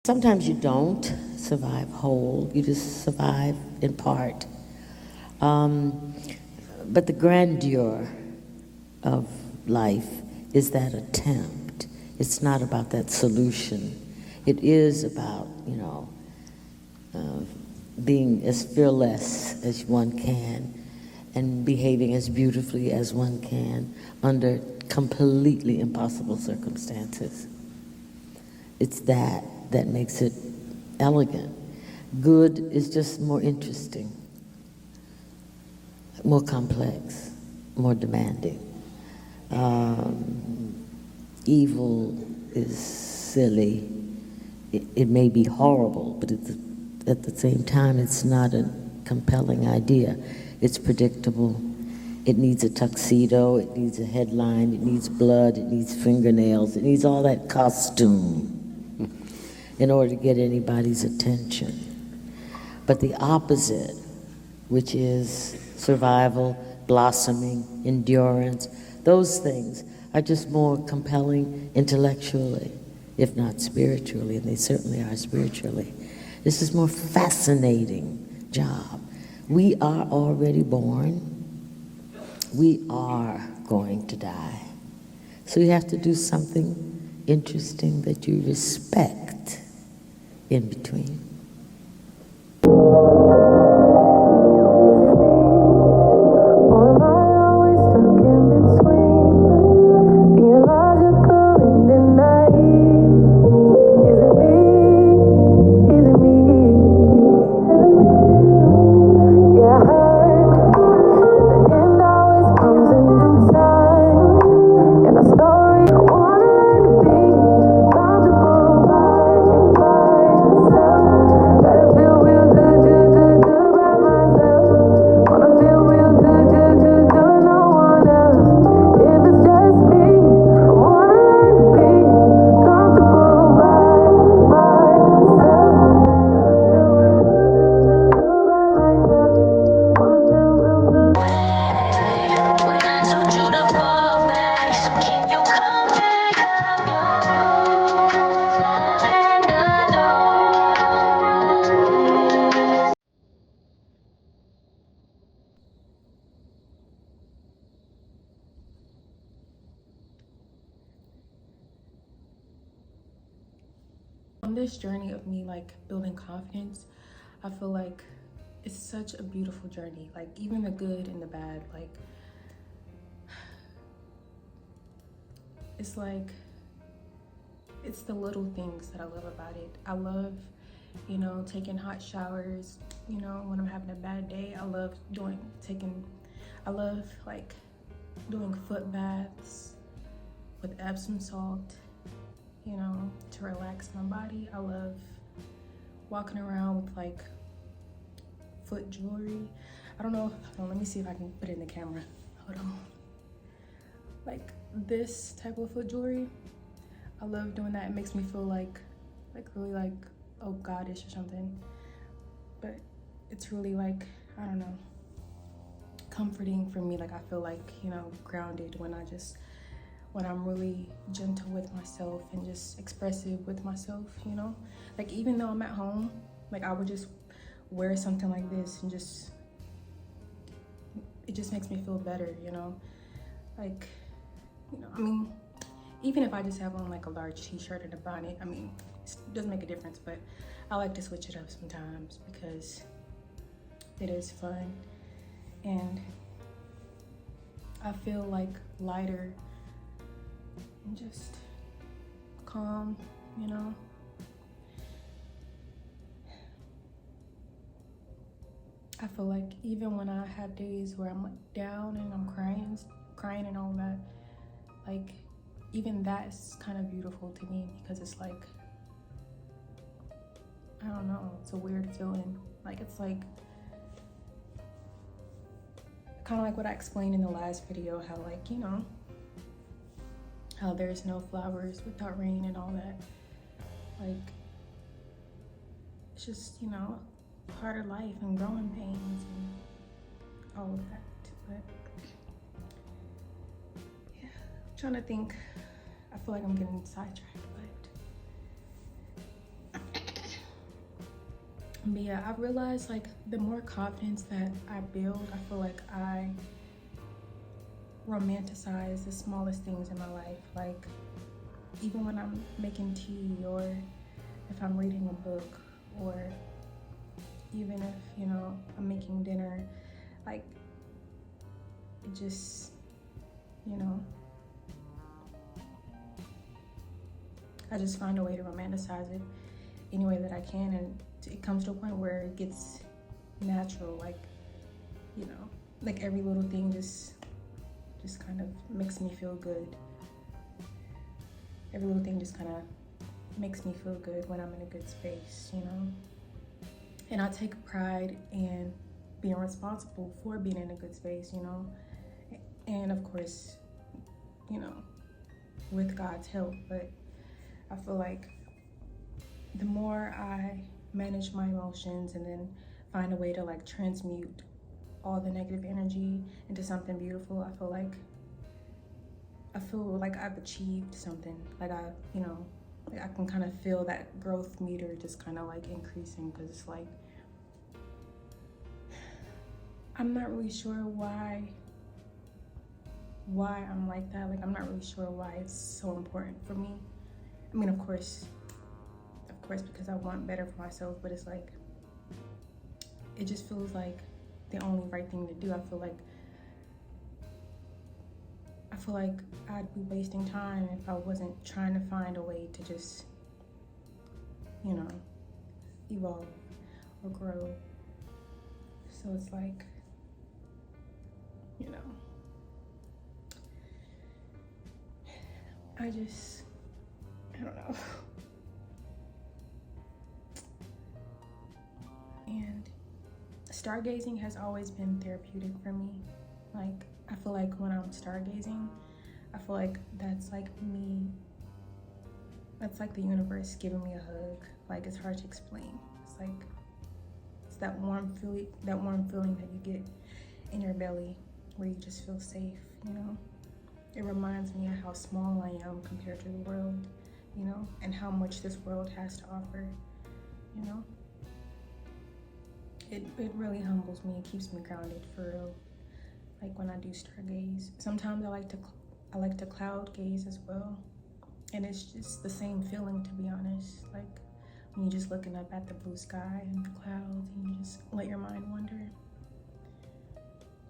Sometimes you don't survive whole, you just survive in part. But the grandeur of life is that attempt. It's not about that solution. It is about, being as fearless as one can and behaving as beautifully as one can under completely impossible circumstances. It's that makes it elegant. Good is just more interesting, more complex, more demanding. Evil is silly. It may be horrible, but at the same time, it's not a compelling idea. It's predictable. It needs a tuxedo, it needs a headline, it needs blood, it needs fingernails, it needs all that costume in order to get anybody's attention. But the opposite, which is survival, blossoming, endurance, those things are just more compelling intellectually, if not spiritually, and they certainly are spiritually. This is more fascinating job. We are already born. We are going to die. So you have to do something interesting that you respect in between. On this journey of me building confidence, I feel like it's such a beautiful journey. Even the good and the bad, it's the little things that I love about it. I love, taking hot showers, when I'm having a bad day. I love doing foot baths with Epsom salt, to relax my body. I love walking around with foot jewelry. I don't know, let me see if I can put it in the camera. Hold on. This type of foot jewelry, I love doing that. It makes me feel really oh, goddess or something. But it's really I don't know, comforting for me. I feel grounded when I'm really gentle with myself and just expressive with myself, even though I'm at home, I would just wear something like this and it just makes me feel better, even if I just have on a large t-shirt and a bonnet, it doesn't make a difference, but I like to switch it up sometimes because it is fun and I feel lighter and just calm, I feel even when I have days where I'm down and I'm crying and all that, even that's kind of beautiful to me because it's I don't know, it's a weird feeling. It's kind of what I explained in the last video, how how there's no flowers without rain and all that. It's just, part of life and growing pains and all of that. But yeah, I'm trying to think. I feel I'm getting sidetracked, but But yeah, I realized like the more confidence that I build, I feel like I romanticize the smallest things in my life. Like even when I'm making tea, or if I'm reading a book, or even if, you know, I'm making dinner, like it just, you know, I just find a way to romanticize it any way that I can, and it comes to a point where it gets natural, like, you know, like every little thing just kind of makes me feel good. Every little thing just kind of makes me feel good when I'm in a good space, you know? And I take pride in being responsible for being in a good space, you know? And of course, you know, with God's help. But I feel like the more I manage my emotions and then find a way to like transmute all the negative energy into something beautiful, I feel like I've achieved something. Like you know, like I can kind of feel that growth meter just kind of like increasing, because it's like I'm not really sure why I'm like that. Like I'm not really sure why it's so important for me. I mean, of course, because I want better for myself, but it's like it just feels like the only right thing to do. I feel like I'd be wasting time if I wasn't trying to find a way to just, you know, evolve or grow. So it's like, you know, I don't know. And stargazing has always been therapeutic for me. Like, I feel like when I'm stargazing, I feel like that's like the universe giving me a hug. Like, it's hard to explain. It's that warm feeling that you get in your belly where you just feel safe, you know? It reminds me of how small I am compared to the world, you know, and how much this world has to offer, you know? It really humbles me. It keeps me grounded, for real. Like when I do stargaze. Sometimes I like to cloud gaze as well. And it's just the same feeling, to be honest. Like when you're just looking up at the blue sky and the clouds and you just let your mind wander.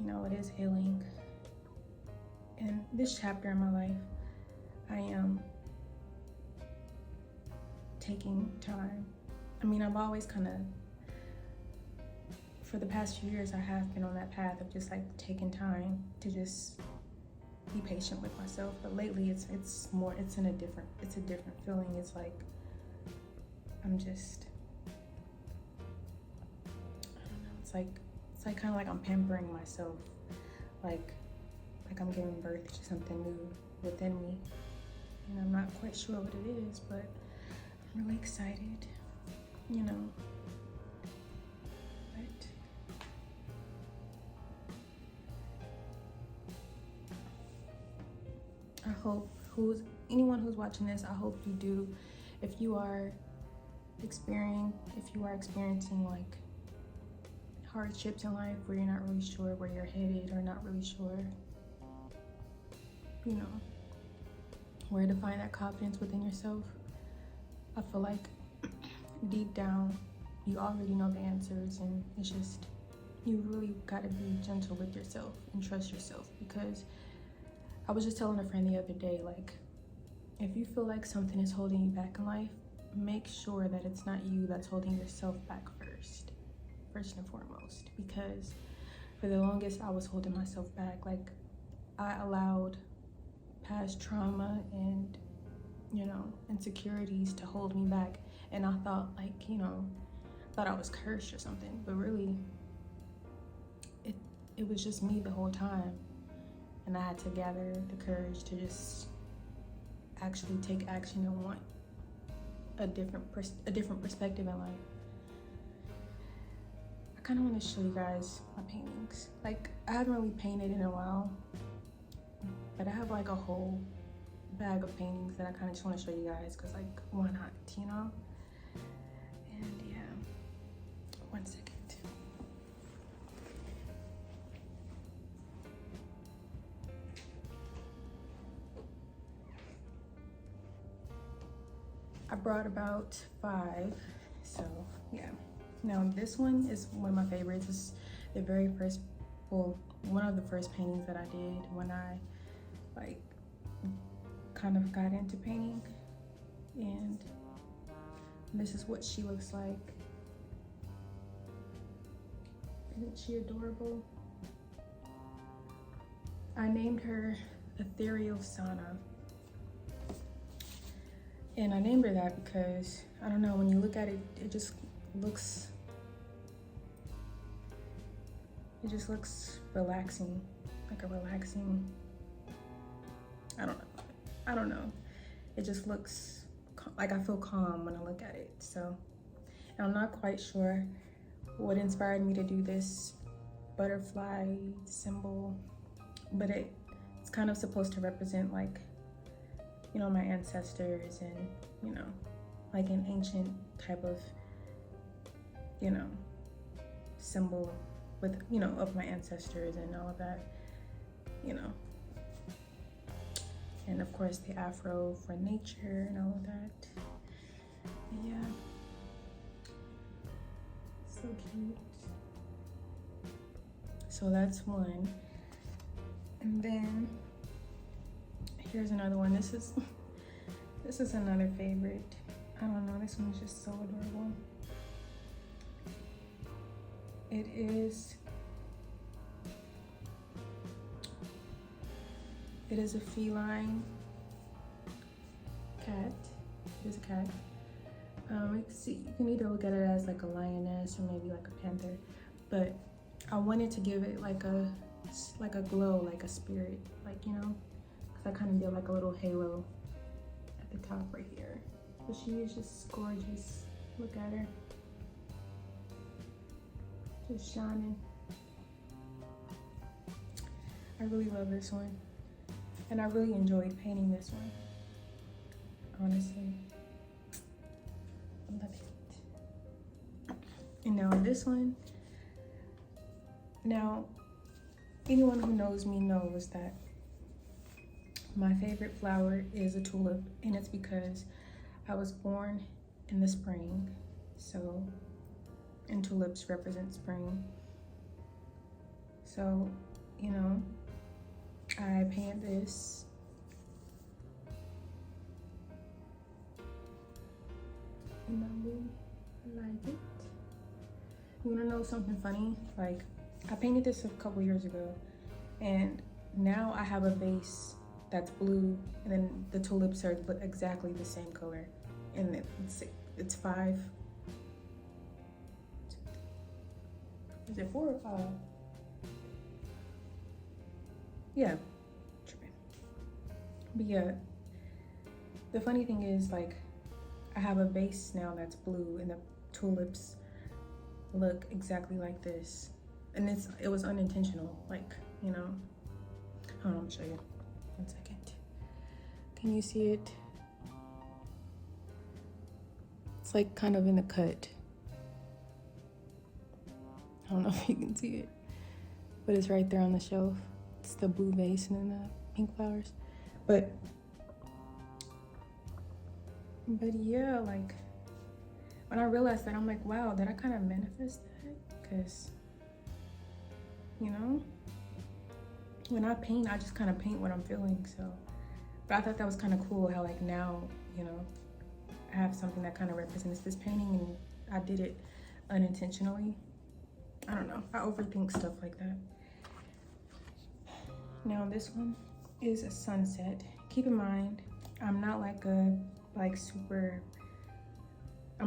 You know, it is healing. In this chapter in my life, I am taking time. I mean, I've always kind of, for the past few years, I have been on that path of just like taking time to just be patient with myself. But lately it's a different feeling. It's like I'm just, I don't know, it's like kind of like I'm pampering myself, like I'm giving birth to something new within me, and I'm not quite sure what it is, but I'm really excited, you know. I hope anyone who's watching this, I hope you do. If you are experiencing like hardships in life where you're not really sure where you're headed, or not really sure, you know, where to find that confidence within yourself, I feel like deep down you already know the answers, and it's just, you really gotta be gentle with yourself and trust yourself. Because I was just telling a friend the other day, like, if you feel like something is holding you back in life, make sure that it's not you that's holding yourself back first and foremost. Because for the longest, I was holding myself back. Like, I allowed past trauma and, you know, insecurities to hold me back. And I thought, like, you know, I was cursed or something. But really, it was just me the whole time. And I had to gather the courage to just actually take action and want a different perspective in life. I kind of want to show you guys my paintings. Like, I haven't really painted in a while, but I have like a whole bag of paintings that I kind of just want to show you guys, because like, why not, you know? And yeah, 1 second. I brought about 5, so yeah. Now this one is one of my favorites. It's the very first, well, one of the first paintings that I did when I like kind of got into painting, and this is what she looks like. Isn't she adorable? I named her Ethereal Sana. And I named her that because, I don't know, when you look at it, it just looks relaxing, like a relaxing, I don't know. It just looks like I feel calm when I look at it. So, and I'm not quite sure what inspired me to do this butterfly symbol, but it's kind of supposed to represent like, you know, my ancestors and, you know, like an ancient type of, you know, symbol with, you know, of my ancestors and all of that, you know. And of course the afro for nature and all of that. But yeah, so cute. So that's one. And then here's another one. This is another favorite. I don't know, this one's just so adorable. It is a feline cat. It is a cat. You can either look at it as like a lioness or maybe like a panther, but I wanted to give it like a glow, like a spirit, like, you know, because I kind of did like a little halo at the top right here. But she is just gorgeous. Look at her, just shining. I really love this one, and I really enjoyed painting this one, honestly. I love it. And now this one, now anyone who knows me knows that my favorite flower is a tulip, and it's because I was born in the spring, so, and tulips represent spring. So, you know, I painted this. And I really like it. You wanna know something funny? Like, I painted this a couple years ago, and now I have a vase that's blue, and then the tulips are exactly the same color. And it's 5. Is it 4 or 5? Yeah, tripping. But yeah, the funny thing is, like, I have a vase now that's blue, and the tulips look exactly like this. And it was unintentional, like, you know. Hold on, I'm gonna show you. 1 second. Can you see it? It's like kind of in the cut. I don't know if you can see it, but it's right there on the shelf. It's the blue vase and then the pink flowers. But yeah, like, when I realized that, I'm like, wow, did I kind of manifest that? Because, you know, when I paint, I just kind of paint what I'm feeling. So, but I thought that was kind of cool how, like, now, you know, I have something that kind of represents this painting, and I did it unintentionally. I don't know, I overthink stuff like that. Now this one is a sunset. Keep in mind, I'm not like I'm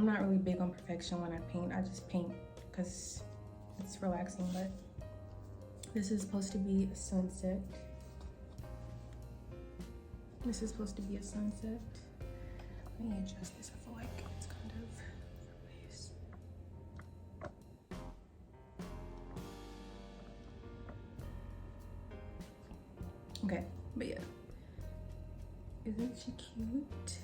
not really big on perfection when I paint. I just paint because it's relaxing, but this is supposed to be a sunset. This is supposed to be a sunset. Let me adjust this. I feel like it's kind of ways. Okay, but yeah. Isn't she cute?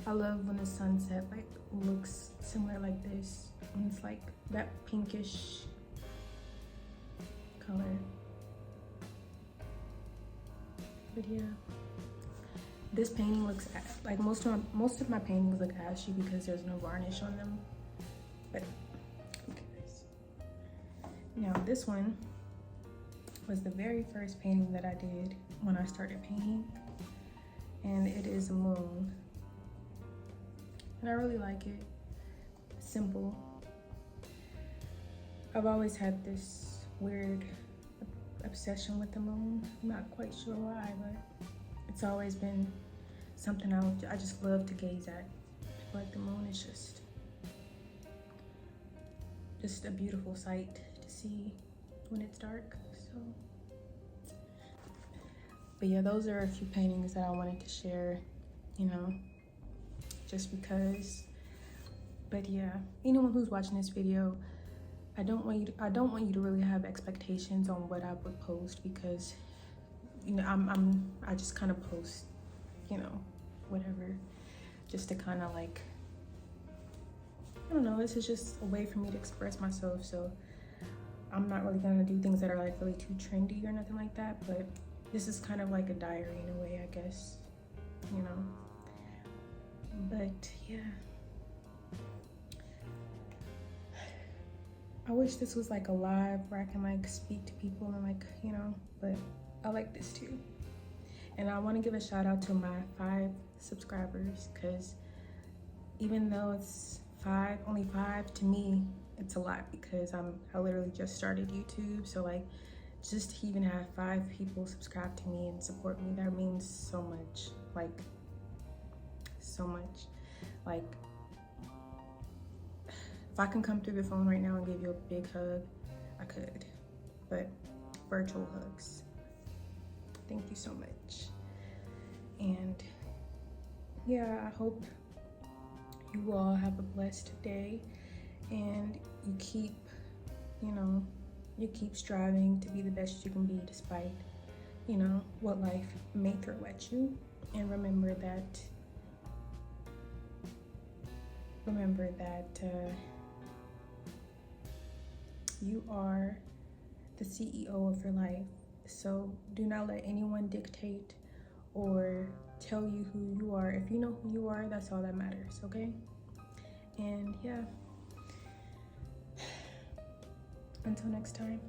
I love when the sunset like looks similar like this, when it's like that pinkish color. But yeah, this painting looks like most of my paintings look ashy because there's no varnish on them. But who cares? Now this one was the very first painting that I did when I started painting, and it is a moon. And I really like it. Simple. I've always had this weird obsession with the moon. I'm not quite sure why, but it's always been something I just love to gaze at. Like the moon is just a beautiful sight to see when it's dark. So, but yeah, those are a few paintings that I wanted to share, you know, just because. But yeah, anyone who's watching this video, I don't want you to really have expectations on what I would post, because you know I just kind of post, you know, whatever, just to kind of like, I don't know, this is just a way for me to express myself. So I'm not really gonna do things that are like really too trendy or nothing like that, but this is kind of like a diary in a way, I guess, you know. But yeah, I wish this was like a live where I can like speak to people and like, you know, but I like this too. And I want to give a shout out to my 5 subscribers, because even though it's only 5, to me it's a lot, because I literally just started YouTube. So like, just to even have 5 people subscribe to me and support me, that means so much. Like, so much. Like, if I can come through the phone right now and give you a big hug, I could, but virtual hugs. Thank you so much. And yeah, I hope you all have a blessed day, and you keep, you know, you keep striving to be the best you can be, despite, you know, what life may throw at you. And remember that you are the CEO of your life. So do not let anyone dictate or tell you who you are. If you know who you are, that's all that matters, okay? And yeah, until next time.